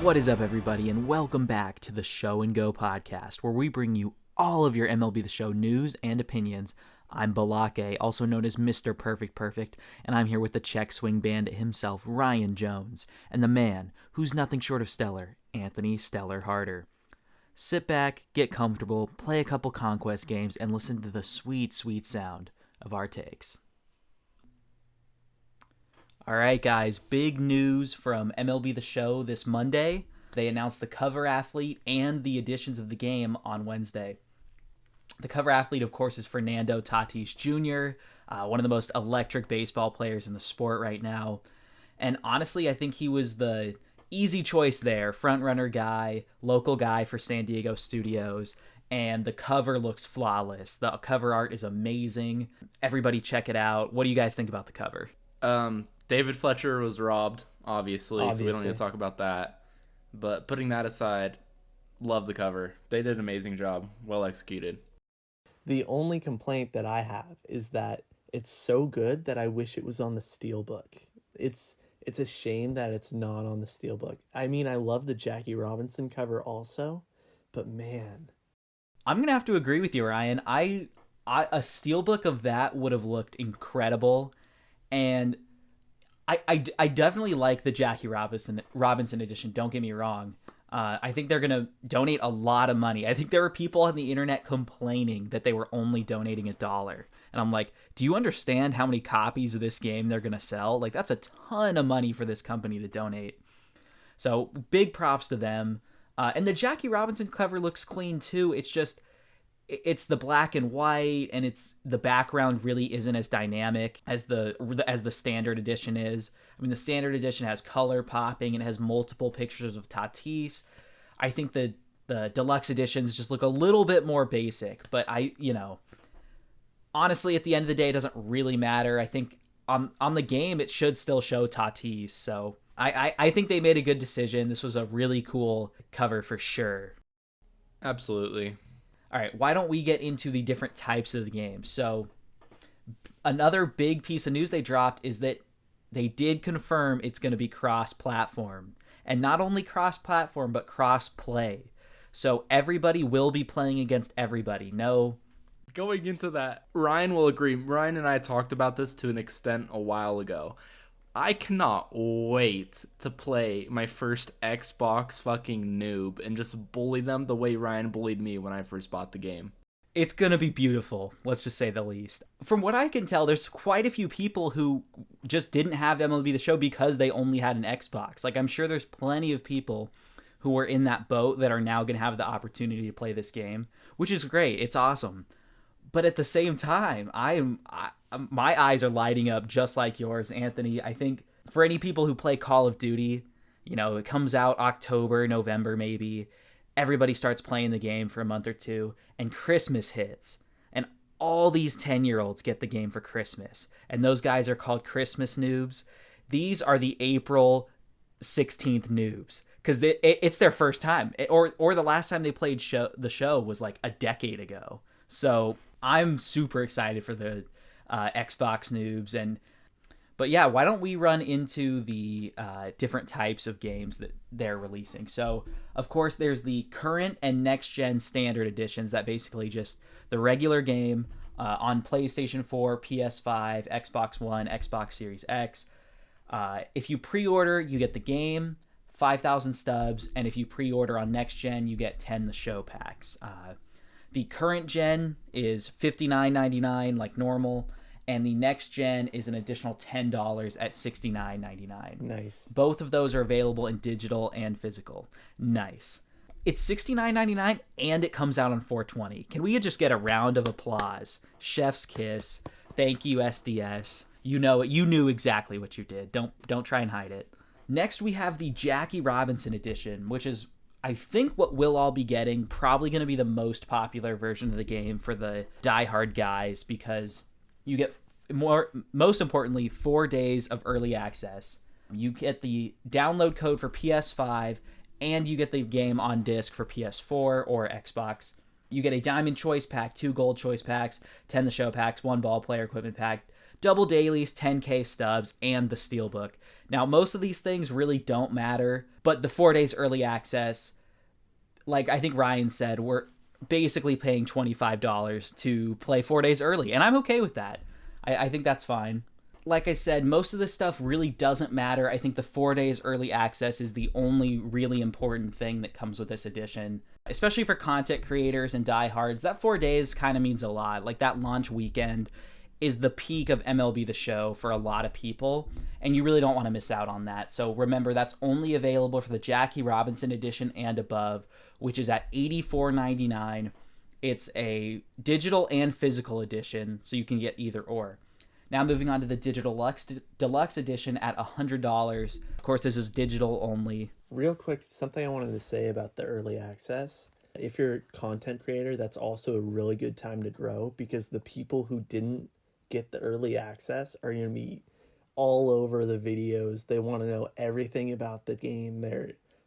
What is up, everybody, and welcome back to the Show and Go podcast, where we bring you all of your MLB The Show news and opinions. I'm Balake, also known as Mr. Perfect, and I'm here with the check swing bandit himself, Ryan Jones, and the man who's nothing short of stellar, Anthony Steller-Harter. Sit back, get comfortable, play a couple Conquest games, and listen to the sweet, sweet sound of our takes. All right, guys, big news from MLB The Show this Monday. They announced the cover athlete and the additions of the game on Wednesday. The cover athlete, of course, is Fernando Tatis Jr., one of the most electric baseball players in the sport right now. And honestly, I think he was the easy choice there, front-runner guy, local guy for San Diego studios, and the cover looks flawless. The cover art is amazing. Everybody check it out. What do you guys think about the cover? David Fletcher was robbed, obviously, so we don't need to talk about that. But putting that aside, love the cover. They did an amazing job. Well executed. The only complaint that I have is that it's so good that I wish it was on the Steelbook. It's a shame that it's not on the Steelbook. I mean, I love the Jackie Robinson cover also, but man. I'm going to have to agree with you, Ryan. A Steelbook of that would have looked incredible, and I definitely like the Jackie Robinson edition, don't get me wrong. I think they're going to donate a lot of money. I think there were people on the internet complaining that they were only donating $1. And I'm like, do you understand how many copies of this game they're going to sell? Like, that's a ton of money for this company to donate. So big props to them. And the Jackie Robinson cover looks clean too. It's the black and white, and the background really isn't as dynamic as the standard edition is. I mean, the standard edition has color popping and it has multiple pictures of Tatis. I think the deluxe editions just look a little bit more basic, but honestly, at the end of the day, it doesn't really matter. I think on the game, it should still show Tatis. So I think they made a good decision. This was a really cool cover for sure. Absolutely. All right, why don't we get into the different types of the game? So another big piece of news they dropped is that they did confirm it's going to be cross-platform. And not only cross-platform, but cross-play. So everybody will be playing against everybody. No. Going into that, Ryan will agree. Ryan and I talked about this to an extent a while ago. I cannot wait to play my first Xbox fucking noob and just bully them the way Ryan bullied me when I first bought the game. It's going to be beautiful, let's just say the least. From what I can tell, there's quite a few people who just didn't have MLB The Show because they only had an Xbox. Like, I'm sure there's plenty of people who were in that boat that are now going to have the opportunity to play this game, which is great. It's awesome. But at the same time, my eyes are lighting up just like yours, Anthony. I think for any people who play Call of Duty, it comes out October, November maybe. Everybody starts playing the game for a month or two, and Christmas hits. And all these 10-year-olds get the game for Christmas. And those guys are called Christmas noobs. These are the April 16th noobs. Because it's their first time. Or the last time they played the show was like a decade ago. So I'm super excited for the Xbox noobs. But yeah, why don't we run into the different types of games that they're releasing? So, of course, there's the current and next-gen standard editions that basically just the regular game on PlayStation 4, PS5, Xbox One, Xbox Series X. If you pre-order, you get the game, 5,000 stubs, and if you pre-order on next-gen, you get 10 the show packs. The current gen is $59.99 like normal, and the next gen is an additional $10 at $69.99. Nice. Both of those are available in digital and physical. Nice. It's $69.99 and it comes out on 4/20. Can we just get a round of applause? Chef's kiss. Thank you, SDS. You know it. You knew exactly what you did. Don't try and hide it. Next, we have the Jackie Robinson edition, which is, I think, what we'll all be getting. Probably going to be the most popular version of the game for the diehard guys, because you get most importantly, 4 days of early access. You get the download code for PS5, and you get the game on disc for PS4 or Xbox. You get a Diamond Choice Pack, 2 Gold Choice Packs, 10 the Show Packs, 1 Ball Player Equipment Pack, double dailies, 10K stubs, and the Steelbook. Now, most of these things really don't matter, but the 4 days early access, like I think Ryan said, we're basically paying $25 to play 4 days early, and I'm okay with that. I think that's fine. Like I said, most of this stuff really doesn't matter. I think the 4 days early access is the only really important thing that comes with this edition, especially for content creators and diehards. That 4 days kind of means a lot. Like that launch weekend is the peak of MLB The Show for a lot of people, and you really don't want to miss out on that. So remember, that's only available for the Jackie Robinson edition and above, which is at $84.99. It's a digital and physical edition, so you can get either or. Now moving on to the Digital Deluxe edition at $100. Of course, this is digital only. Real quick, something I wanted to say about the early access. If you're a content creator, that's also a really good time to grow, because the people who didn't get the early access are going to be all over the videos. They want to know everything about the game.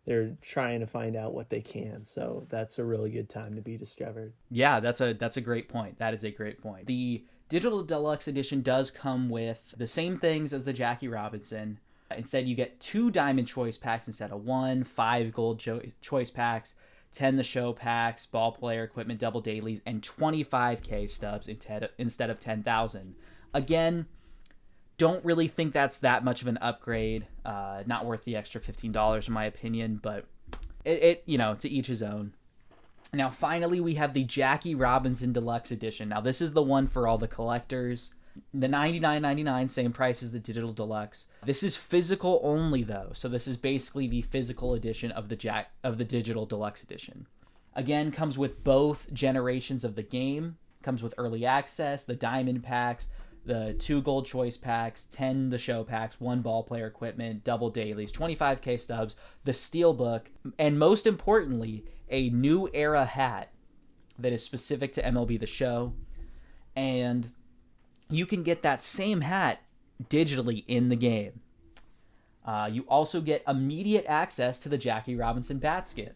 They're trying to find out what they can. So that's a really good time to be discovered. Yeah, that's a great point. That is a great point. The Digital Deluxe Edition does come with the same things as the Jackie Robinson. Instead, you get 2 Diamond Choice Packs instead of 1, 5 Gold Choice Packs, 10 The Show Packs, Ball Player Equipment Double Dailies, and 25K stubs instead of 10,000. Again, don't really think that's that much of an upgrade. Not worth the extra $15 in my opinion, but it to each his own. Now, finally, we have the Jackie Robinson Deluxe Edition. Now, this is the one for all the collectors. The $99.99, same price as the Digital Deluxe. This is physical only, though. So this is basically the physical edition of the Digital Deluxe Edition. Again, comes with both generations of the game. Comes with early access, the Diamond Packs, the 2 Gold Choice Packs, 10 The Show Packs, 1 Ball Player Equipment, double dailies, 25K stubs, the Steelbook, and most importantly, a New Era hat that is specific to MLB The Show. And you can get that same hat digitally in the game. You also get immediate access to the Jackie Robinson bat skin.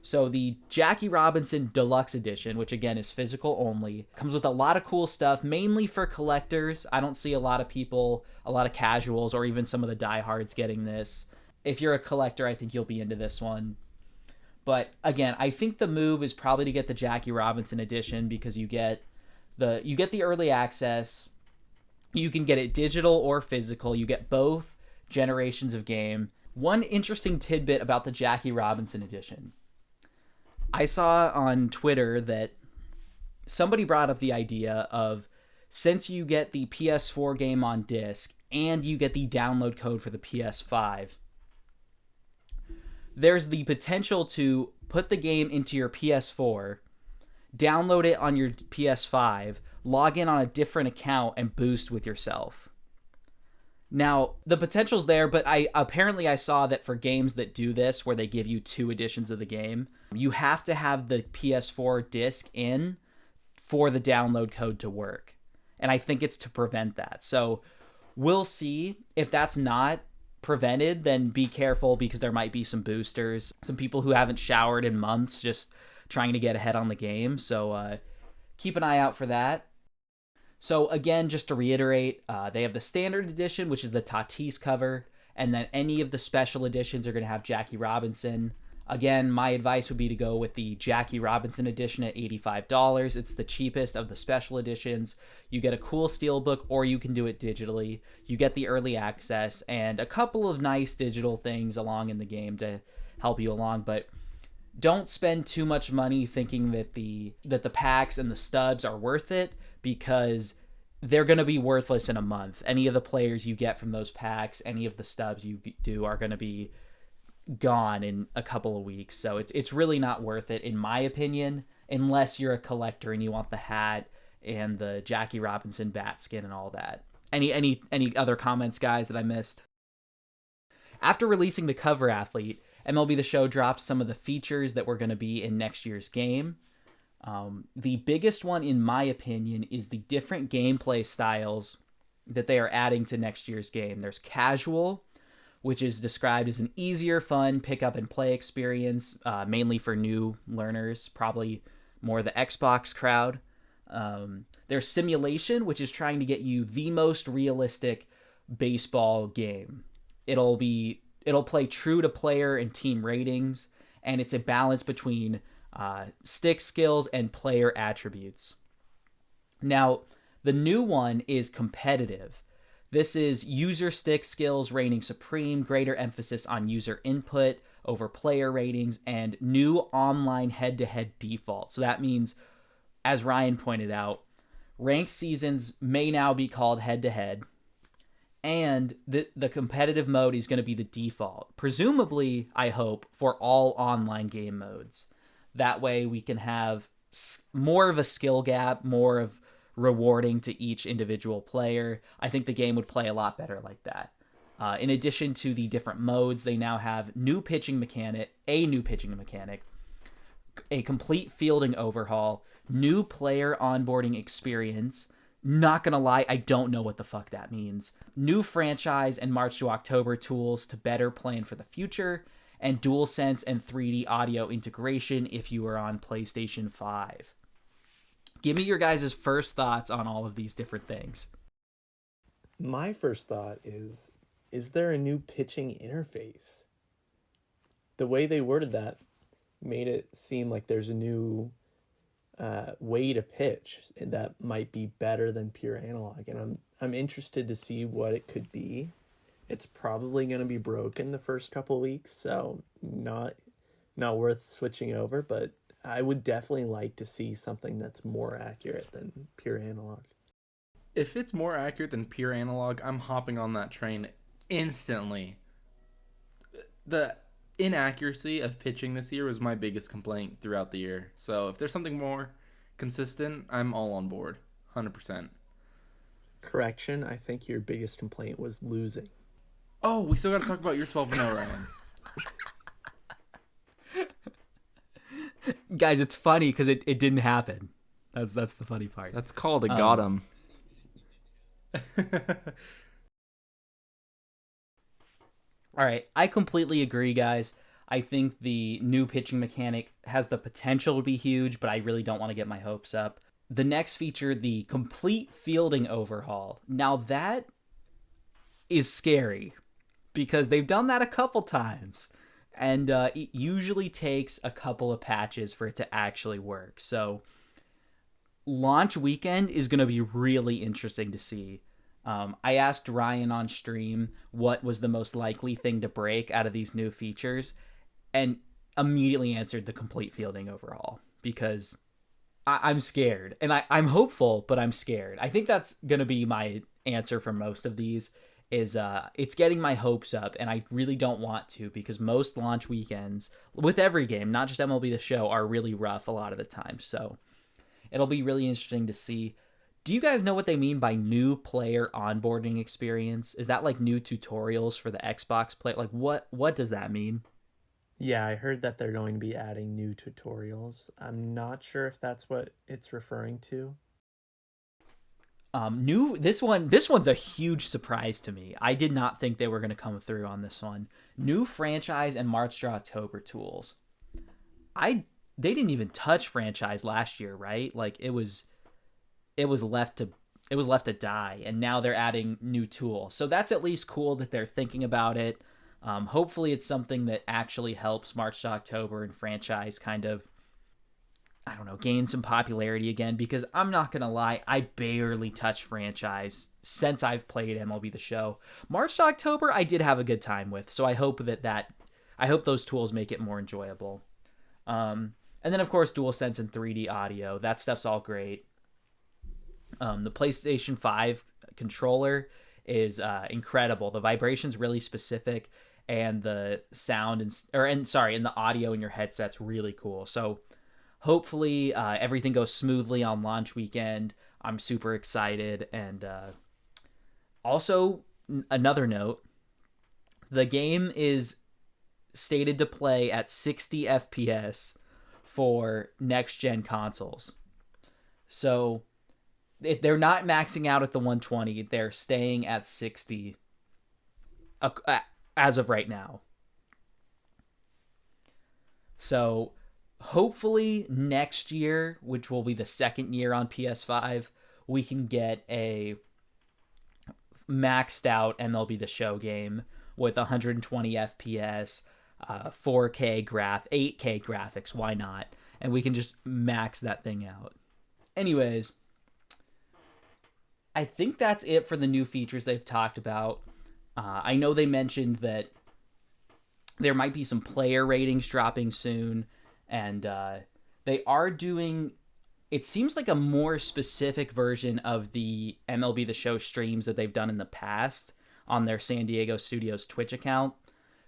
So the Jackie Robinson Deluxe Edition, which again is physical only, comes with a lot of cool stuff, mainly for collectors. I don't see a lot of people, a lot of casuals, or even some of the diehards getting this. If you're a collector, I think you'll be into this one. But again, I think the move is probably to get the Jackie Robinson Edition, because you get the early access. You can get it digital or physical. You get both generations of game. One interesting tidbit about the Jackie Robinson Edition. I saw on Twitter that somebody brought up the idea of, since you get the PS4 game on disc and you get the download code for the PS5, there's the potential to put the game into your PS4, download it on your PS5, log in on a different account, and boost with yourself. Now, the potential's there, but I saw that for games that do this, where they give you 2 editions of the game, you have to have the PS4 disc in for the download code to work. And I think it's to prevent that. So we'll see. If that's not prevented, then be careful, because there might be some boosters, some people who haven't showered in months just trying to get ahead on the game. So keep an eye out for that. So again, just to reiterate, they have the standard edition, which is the Tatis cover, and then any of the special editions are going to have Jackie Robinson. Again, my advice would be to go with the Jackie Robinson edition at $85. It's the cheapest of the special editions. You get a cool steelbook, or you can do it digitally. You get the early access and a couple of nice digital things along in the game to help you along, but don't spend too much money thinking that the packs and the stubs are worth it, because they're going to be worthless in a month. Any of the players you get from those packs, any of the stubs you do, are going to be gone in a couple of weeks. So it's really not worth it, in my opinion, unless you're a collector and you want the hat and the Jackie Robinson bat skin and all that. Any other comments, guys, that I missed? After releasing the cover athlete, MLB The Show dropped some of the features that were going to be in next year's game. The biggest one, in my opinion, is the different gameplay styles that they are adding to next year's game. There's casual, which is described as an easier, fun pick up and play experience, mainly for new learners, probably more the Xbox crowd. There's simulation, which is trying to get you the most realistic baseball game. It'll play true to player and team ratings, and it's a balance between stick skills and player attributes. Now, the new one is competitive. This is user stick skills reigning supreme, greater emphasis on user input over player ratings, and new online head-to-head default. So that means, as Ryan pointed out, ranked seasons may now be called head-to-head, and the competitive mode is going to be the default. Presumably, I hope, for all online game modes. That way we can have more of a skill gap, more of rewarding to each individual player. I think the game would play a lot better like that. In addition to the different modes, they now have a new pitching mechanic, a complete fielding overhaul, new player onboarding experience. Not gonna lie, I don't know what the fuck that means. New franchise and March to October tools to better plan for the future, and DualSense and 3D audio integration if you are on PlayStation 5. Give me your guys' first thoughts on all of these different things. My first thought is there a new pitching interface? The way they worded that made it seem like there's a new way to pitch that might be better than pure analog, and I'm interested to see what it could be. It's probably going to be broken the first couple weeks, so not worth switching over, but I would definitely like to see something that's more accurate than pure analog. If it's more accurate than pure analog, I'm hopping on that train instantly. The inaccuracy of pitching this year was my biggest complaint throughout the year. So if there's something more consistent, I'm all on board. 100%. Correction, I think your biggest complaint was losing. Oh, we still got to talk about your 12-0, Ryan. Guys, it's funny because it didn't happen. That's the funny part. That's called a got 'em. All right, I completely agree, guys. I think the new pitching mechanic has the potential to be huge, but I really don't want to get my hopes up. The next feature, the complete fielding overhaul. Now that is scary because they've done that a couple times, and it usually takes a couple of patches for it to actually work. So launch weekend is going to be really interesting to see. I asked Ryan on stream what was the most likely thing to break out of these new features, and immediately answered the complete fielding overhaul because I'm scared. And I'm hopeful, but I'm scared. I think that's going to be my answer for most of these is it's getting my hopes up, and I really don't want to because most launch weekends, with every game, not just MLB The Show, are really rough a lot of the time. So it'll be really interesting to see. Do you guys know what they mean by new player onboarding experience? Is that like new tutorials for the Xbox play? Like what does that mean? Yeah, I heard that they're going to be adding new tutorials. I'm not sure if that's what it's referring to. This one's a huge surprise to me. I did not think they were going to come through on this one. New franchise and March to October tools. They didn't even touch franchise last year, right? Like it was left to die, and now they're adding new tools. So that's at least cool that they're thinking about it. Hopefully it's something that actually helps March to October and franchise kind of, I don't know, gain some popularity again, because I'm not going to lie, I barely touch franchise since I've played MLB The Show. March to October, I did have a good time with, so I hope I hope those tools make it more enjoyable. And then, of course, DualSense and 3D audio. That stuff's all great. The PlayStation 5 controller is incredible. The vibration's really specific, and the sound and the audio in your headset's really cool. So hopefully everything goes smoothly on launch weekend. I'm super excited. And also, another note, the game is stated to play at 60 FPS for next-gen consoles. So they're not maxing out at the 120. They're staying at 60 as of right now. So hopefully next year, which will be the second year on PS5, we can get a maxed out MLB The Show game with 120 FPS, 4K 8K graphics, why not? And we can just max that thing out. Anyways, I think that's it for the new features they've talked about. I know they mentioned that there might be some player ratings dropping soon, and they are doing, it seems like a more specific version of the MLB The Show streams that they've done in the past on their San Diego Studios Twitch account,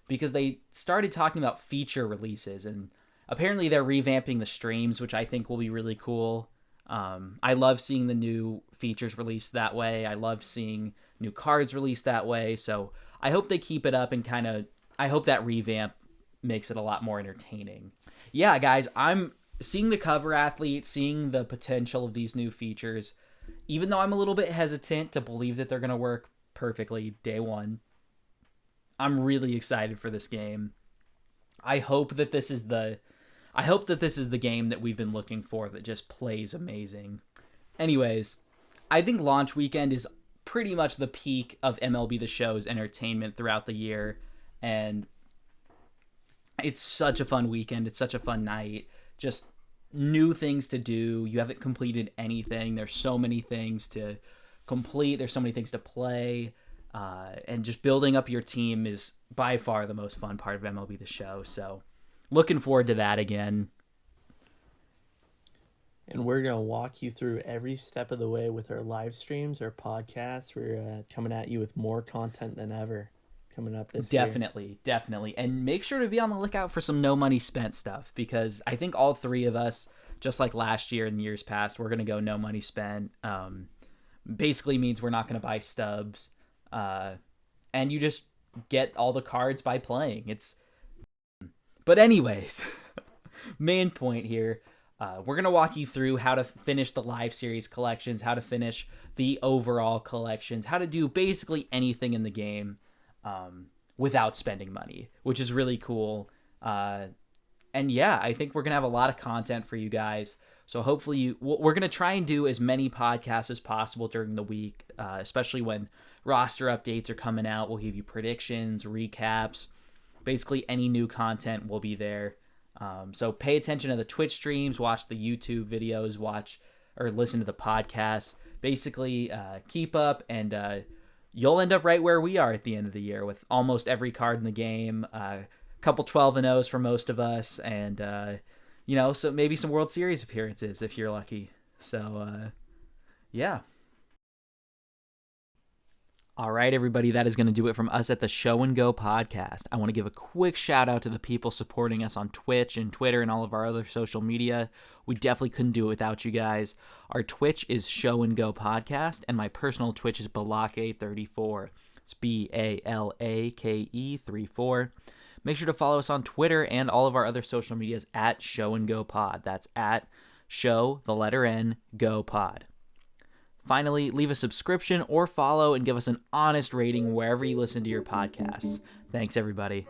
because they started talking about feature releases, and apparently they're revamping the streams, which I think will be really cool. I love seeing the new features released that way. I loved seeing new cards released that way. So I hope they keep it up, and I hope that revamp makes it a lot more entertaining. Yeah, guys, I'm seeing the cover athlete, seeing the potential of these new features. Even though I'm a little bit hesitant to believe that they're going to work perfectly day one, I'm really excited for this game. I hope that this is the game that we've been looking for, that just plays amazing. Anyways, I think launch weekend is pretty much the peak of MLB The Show's entertainment throughout the year, and it's such a fun weekend. It's such a fun night. Just new things to do. You haven't completed anything. There's so many things to complete. There's so many things to play. And just building up your team is by far the most fun part of MLB The Show. So looking forward to that again. And we're going to walk you through every step of the way with our live streams, our podcasts. We're coming at you with more content than ever coming up this year. Definitely. And make sure to be on the lookout for some no money spent stuff, because I think all three of us, just like last year and years past, we're going to go no money spent. Basically means we're not going to buy stubs. And you just get all the cards by playing. But anyways, main point here, we're going to walk you through how to finish the live series collections, how to finish the overall collections, how to do basically anything in the game without spending money, which is really cool. And yeah, I think we're going to have a lot of content for you guys. So hopefully we're going to try and do as many podcasts as possible during the week, especially when roster updates are coming out. We'll give you predictions, recaps, basically any new content will be there. So pay attention to the Twitch streams, watch the YouTube videos, watch or listen to the podcasts. Basically, keep up, and you'll end up right where we are at the end of the year with almost every card in the game, a couple 12-0s for most of us, and so maybe some World Series appearances if you're lucky. So yeah. All right, everybody, that is going to do it from us at the Show and Go podcast. I want to give a quick shout out to the people supporting us on Twitch and Twitter and all of our other social media. We definitely couldn't do it without you guys. Our Twitch is Show and Go podcast, and my personal Twitch is Balake34. It's BALAKE34. Make sure to follow us on Twitter and all of our other social medias at Show and Go Pod. That's at Show, the letter N, Go Pod. Finally, leave a subscription or follow and give us an honest rating wherever you listen to your podcasts. Thanks, everybody.